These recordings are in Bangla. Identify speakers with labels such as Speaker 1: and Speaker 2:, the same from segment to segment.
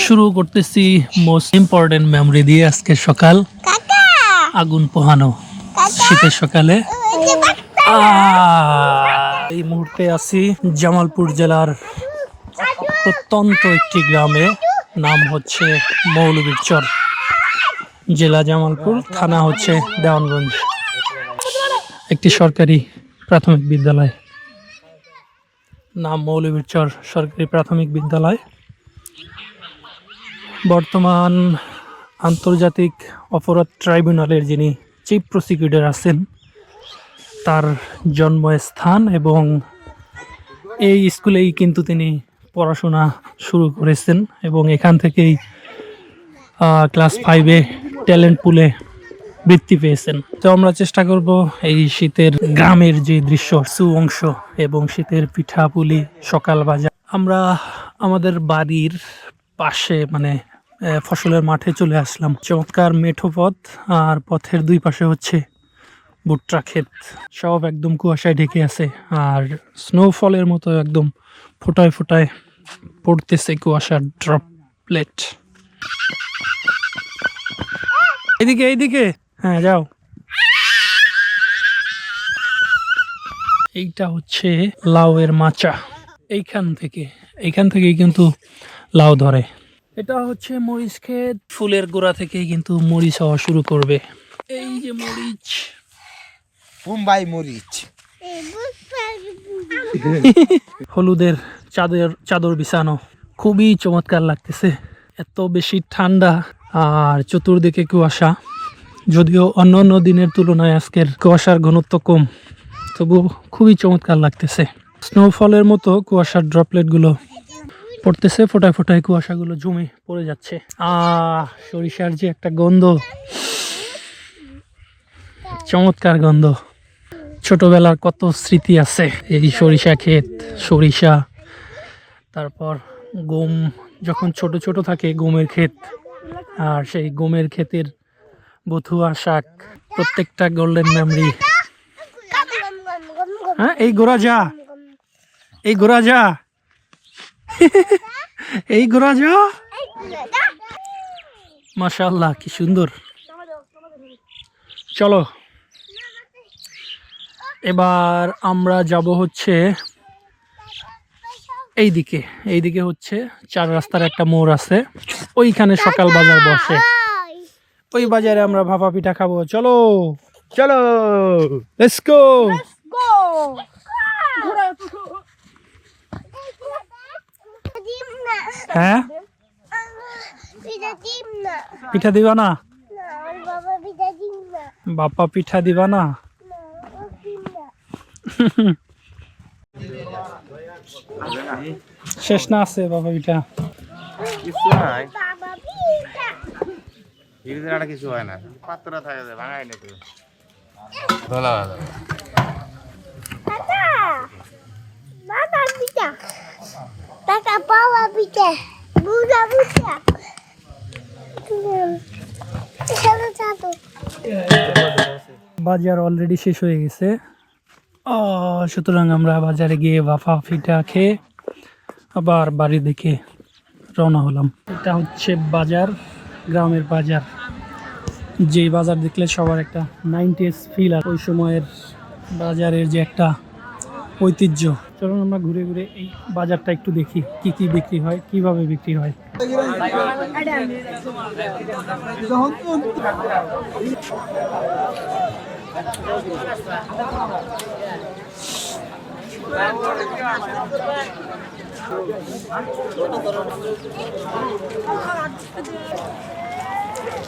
Speaker 1: শুরু করতেছি মোস্ট ইম্পর্টেন্ট মেমরি দিয়ে আজকে সকাল আগুন পোহানো শীতের সকালে। এই মুহূর্তে আছি জামালপুর জেলার প্রত্যন্ত একটি গ্রামে, নাম হচ্ছে মৌলভীরচর, জেলা জামালপুর, থানা হচ্ছে দেওয়ানগঞ্জ। একটি সরকারি প্রাথমিক বিদ্যালয়, নাম মৌলভীরচর সরকারি প্রাথমিক বিদ্যালয়। বর্তমান আন্তর্জাতিক অপরাধ ট্রাইব্যুনালের যিনি চিফ প্রসিকিউটর আছেন তার জন্মস্থান, এবং এই স্কুলেই কিন্তু তিনি পড়াশোনা শুরু করেছেন এবং এখান থেকেই ক্লাস 5-এ ট্যালেন্ট পুলে বৃত্তি পেয়েছেন। তো আমরা চেষ্টা করব এই শীতের গ্রামের যে দৃশ্য, অংশ এবং শীতের পিঠাপুলি, সকাল বাজার। আমরা আমাদের বাড়ির পাশে মানে ফসলের মাঠে চলে আসলাম। চমৎকার মেঠো পথ, আর পথের দুই পাশে হচ্ছে ভুট্টা ক্ষেত, সব একদম কুয়াশায় ঢেকে আছে, আর স্নোফলের মতো একদম ফোটায় ফোটায় পড়তেছে কুয়াশার ড্রপলেট। এইদিকে এইদিকে, হ্যাঁ যাও। এইটা হচ্ছে লাউয়ের মাচা, এইখান থেকেই কিন্তু লাউ ধরে। এটা হচ্ছে মরিচ ক্ষেত, ফুলের গোড়া থেকেই কিন্তু মরিচ হওয়া শুরু করবে। এই যে মরিচ,
Speaker 2: মুম্বাই মরিচ,
Speaker 1: হলুদের চাদর বিছানো, খুবই চমৎকার লাগতেছে। এত বেশি ঠান্ডা আর চতুর্দিকে কুয়াশা, যদিও অন্য দিনের তুলনায় আজকের কুয়াশার ঘনত্ব কম, তবু খুবই চমৎকার লাগতেছে। স্নোফলের মতো কুয়াশার ড্রপলেট গুলো পড়তেছে, ফোটায় ফোটায় কুয়াশাগুলো জমে পড়ে যাচ্ছে। সরিষার যে একটা গন্ধ, চমৎকার গন্ধ। ছোটবেলার কত স্মৃতি আছে এই সরিষা ক্ষেত, সরিষা, তারপর গম যখন ছোট ছোট থাকে, গমের ক্ষেত, আর সেই গমের ক্ষেতের বথুয়া শাক, প্রত্যেকটা গোল্ডেন মেমরি। হ্যাঁ, এই গোড়া যা, এই গোড়া যা, এই গোড়া যা, মাশাআল্লাহ কি সুন্দর। চলো এবার আমরা যাব হচ্ছে এইদিকে হচ্ছে 4 রাস্তার একটা মোড় আছে, ওইখানে সকাল বাজার বসে, ওই বাজারে আমরা ভাপা পিঠা খাবো। চলো
Speaker 2: চলো
Speaker 1: লেটস গো। হ্যাঁ, পিঠা দিবা না? বাপা পিঠা দিবা না? শেষ না আছে বাবা পিঠা?
Speaker 2: কিছু নাই, কিছু হয় না, পাত্রটা থাকে ভাঙাই না তো। ভালো ভালো
Speaker 1: বাজার অলরেডি শেষ হয়ে গেছে, সুতরাং আমরা বাজারে গিয়ে ভাপা পিঠা খেয়ে আবার বাড়ি দিকে রওনা হলাম। এটা হচ্ছে বাজার, গ্রামের বাজার। যে বাজার দেখলে সবার একটা 90s ফিল, আর ওই সময়ের বাজারের যে একটা ঐতিহ্য। চলুন আমরা ঘুরে ঘুরে এই বাজারটা একটু দেখি, কি কি বিক্রি হয়, কিভাবে বিক্রি হয়।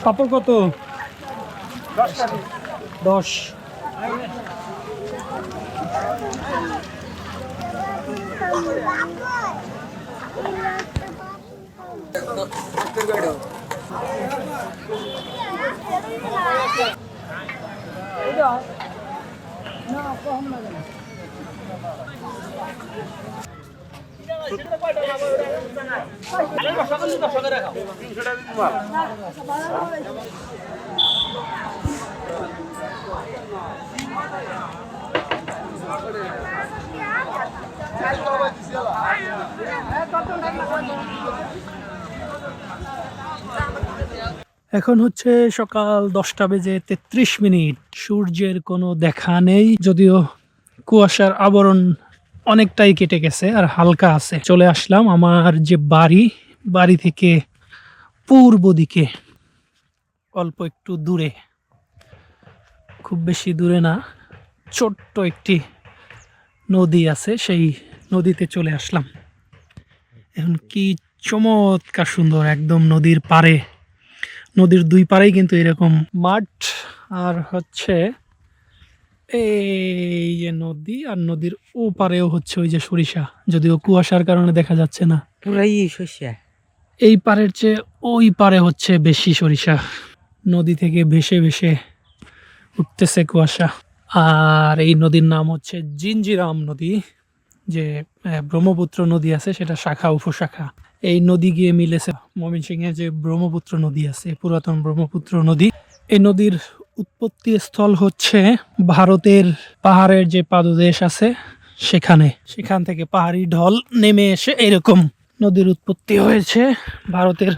Speaker 1: পাপড় কত? 10। এখন হচ্ছে সকাল 10:33। সূর্যের কোনো দেখা নেই, যদিও কুয়াশার আবরণ অনেকটাই কেটে গেছে আর হালকা আছে। চলে আসলাম আমার যে বাড়ি থেকে পূর্ব দিকে, অল্প একটু দূরে, খুব বেশি দূরে না, ছোট্ট একটি নদী আছে, সেই নদীতে চলে আসলাম। এখন কি চমৎকার সুন্দর, একদম নদীর পাড়ে, নদীর দুই পাড়েই কিন্তু এরকম মাঠ, আর হচ্ছে এই যে নদী, আর নদীর ও পারেও হচ্ছে ওই যে সরিষা, যদিও কুয়াশার কারণে দেখা যাচ্ছে না।
Speaker 3: পুরাই শস্যা।
Speaker 1: এই পারের চেয়ে ওই পারে হচ্ছে বেশি সরিষা, নদী থেকে ভেসে ভেসে উঠতেছে কুয়াশা। আর এই নদীর নাম হচ্ছে জিঞ্জিরাম নদী, যে ব্রহ্মপুত্র নদী আছে সেটা শাখা উপশাখা। এই নদী গিয়ে মিলেছে ময়মনসিংহে যে ব্রহ্মপুত্র নদী আছে, পুরাতন ব্রহ্মপুত্র নদী। এই নদীর উৎপত্তি স্থল হচ্ছে ভারতের পাহাড়ের যে পাদদেশ আছে সেখান থেকে পাহাড়ি ঢল নেমে এসে এরকম নদীর উৎপত্তি হয়েছে। ভারতের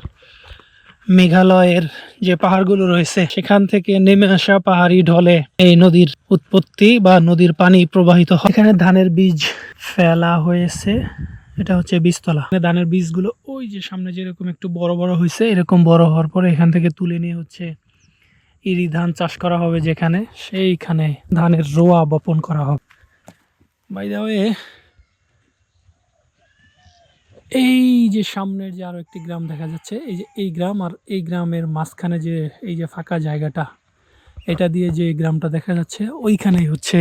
Speaker 1: মেঘালয়ের যে পাহাড়গুলো রয়েছে সেখান থেকে নেমে আসা পাহাড়ি ঢলে এই নদীর উৎপত্তি বা নদীর পানি প্রবাহিত হয়। এখানে ধানের বীজ ফেলা হয়েছে, এটা হচ্ছে বীজতলা। ধানের বীজগুলো ওই যে সামনে যেরকম একটু বড় বড় হয়েছে, এরকম বড় হওয়ার পরে এখান থেকে তুলে নিয়ে হচ্ছে ইরি ধান চাষ করা হবে, যেখানে সেইখানে ধানের রোয়া বপন করা হবে। বাই দ্য ওয়ে, এই যে সামনের যে আরো একটি গ্রাম দেখা যাচ্ছে, এই যে এই গ্রাম, আর এই গ্রামের মাঝখানে যে এই যে ফাঁকা জায়গাটা, এটা দিয়ে যে গ্রামটা দেখা যাচ্ছে, ওইখানেই হচ্ছে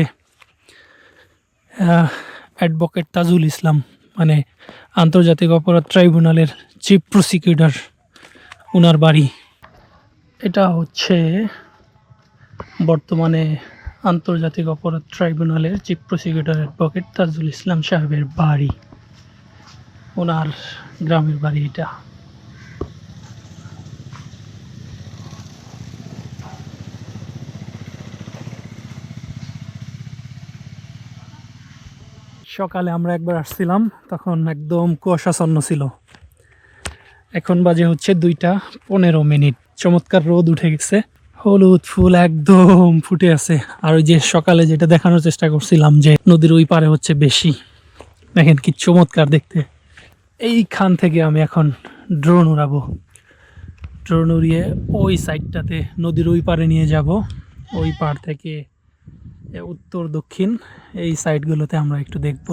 Speaker 1: অ্যাডভোকেট তাজুল ইসলাম, মানে আন্তর্জাতিক অপরাধ ট্রাইব্যুনালের চিফ প্রসিকিউটর, ওনার বাড়ি। এটা হচ্ছে বর্তমানে আন্তর্জাতিক অপরাধ ট্রাইব্যুনালের chief prosecutor advocate Tajul Islam সাহেবের বাড়ি, ওনার গ্রামের বাড়ি এটা। সকালে আমরা একবার আসছিলাম, তখন একদম কুয়াশাচ্ছন্ন ছিল। এখন বাজে হচ্ছে 2:15। চমৎকার রোদ উঠে গেছে, হলুদ ফুল একদম ফুটে আছে। আর ওই যে সকালে যেটা দেখানোর চেষ্টা করছিলাম যে নদীর ওই পারে হচ্ছে বেশি, দেখেন কি চমৎকার দেখতে। এইখান থেকে আমি এখন ড্রোন উড়াবো, ড্রোন উড়িয়ে ওই সাইডটাতে নদীর ওই পারে নিয়ে যাব। ওই পার থেকে উত্তর দক্ষিণ এই সাইডগুলোতে আমরা একটু দেখব।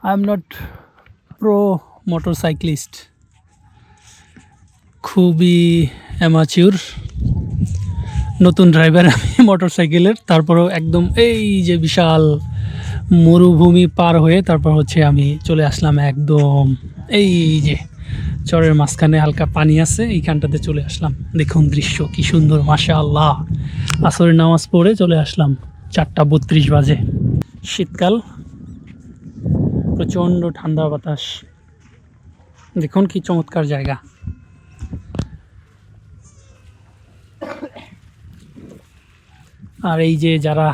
Speaker 1: আই এম নট প্রো মোটরসাইক্লিস্ট, খুবই অ্যামাচিউর, নতুন ড্রাইভার আমি মোটরসাইকেলের। তারপরেও একদম এই যে বিশাল মরুভূমি পার হয়ে তারপর হচ্ছে আমি চলে আসলাম একদম এই যে চরের মাঝখানে হালকা পানি আছে, এইখানটাতে চলে আসলাম। দেখুন দৃশ্য কি সুন্দর, মাশাআল্লাহ। আসরের নামাজ পড়ে চলে আসলাম, 4:32 বাজে। শীতকাল, প্রচণ্ড ঠান্ডা বাতাস, দেখুন কি চমৎকার জায়গা। আর এই যে যারা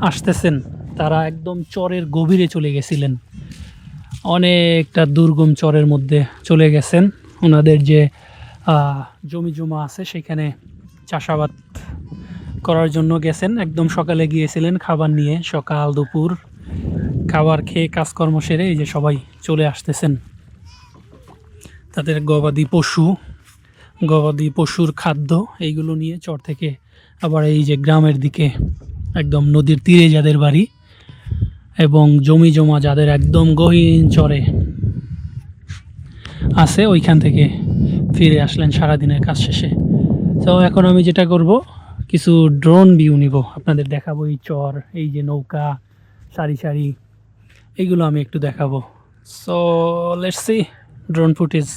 Speaker 1: আসতেছেন তারা একদম চরের গভীরে চলে গেছিলেন, অনেকটা দুর্গম চরের মধ্যে চলে গেছেন। ওনাদের যে জমি জমা আছে সেখানে চাষাবাদ করার জন্য গেছেন। একদম সকালে গিয়েছিলেন খাবার নিয়ে, সকাল দুপুর খাবার খেয়ে কাজকর্ম সেরে এই যে সবাই চলে আসতেছেন। তাদের গবাদি পশু গবাদি পশুর খাদ্য এইগুলো নিয়ে চর থেকে আবার এই যে গ্রামের দিকে একদম নদীর তীরে যাদের বাড়ি এবং জমি জমা যাদের একদম গহীন চরে আছে ওইখান থেকে ফিরে আসলেন সারাদিনের কাজ শেষে। তো এখন আমি যেটা করব, কিছু ড্রোন ভিউ নিব, আপনাদের দেখাবো এই চর, এই যে নৌকা সারি সারি, এইগুলো আমি একটু দেখাবো। So let's see drone footage.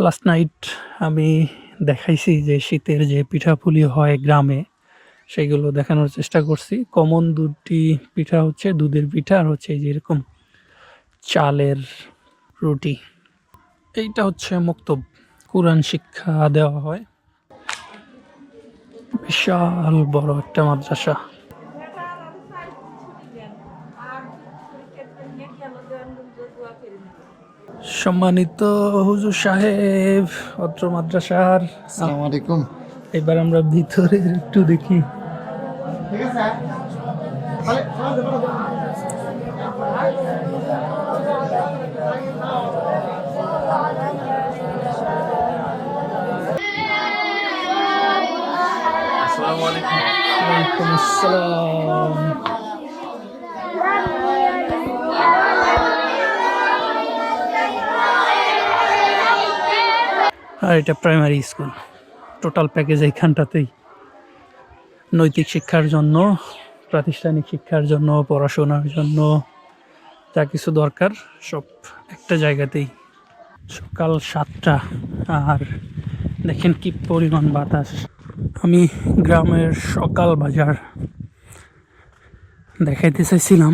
Speaker 1: Last night আমি দেখাইছি যে শীতের যে পিঠাপুলি হয় গ্রামে, সেগুলো দেখানোর চেষ্টা করছি। কমন দুটি পিঠা হচ্ছে দুধের পিঠা আর হচ্ছে এই যে এরকম চালের রুটি। এইটা হচ্ছে মক্তব, কোরআন শিক্ষা দেওয়া হয়। বিশাল বড় একটা মাদ্রাসা। সম্মানিত হুজুর সাহেব, অত্র মাদ্রাসার
Speaker 3: আসসালামু আলাইকুম।
Speaker 1: এবার আমরা ভিতরে একটু দেখি।
Speaker 2: আসসালামু আলাইকুম।
Speaker 1: ওয়ালাইকুম আসসালাম। আর এটা প্রাইমারি স্কুল, টোটাল প্যাকেজ এইখানটাতেই। নৈতিক শিক্ষার জন্য, প্রাতিষ্ঠানিক শিক্ষার জন্য, পড়াশোনার জন্য যা কিছু দরকার সব একটা জায়গাতেই। সকাল 7টা আর দেখেন কি পরিমাণ বাতাস। আমি গ্রামের সকাল বাজার দেখাইতে চাইছিলাম।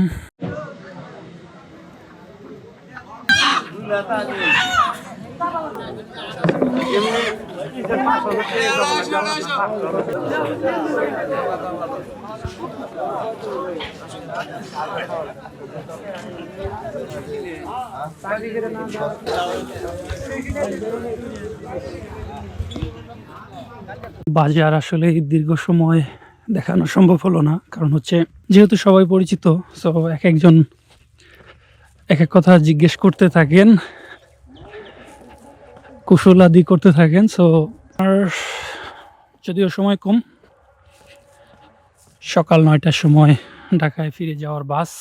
Speaker 1: বাজার আসলে দীর্ঘ সময় দেখানো সম্ভব হলো না, কারণ হচ্ছে যেহেতু সবাই পরিচিত, সো এক একজন এক এক কথা জিজ্ঞেস করতে থাকেন, কুশলাদি করতে থাকেন। সো আর যদিও সময় কম, সকাল 9টার সময় ঢাকায় ফিরে যাওয়ার বাস।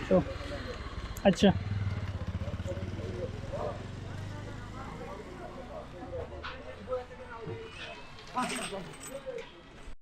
Speaker 1: তো আচ্ছা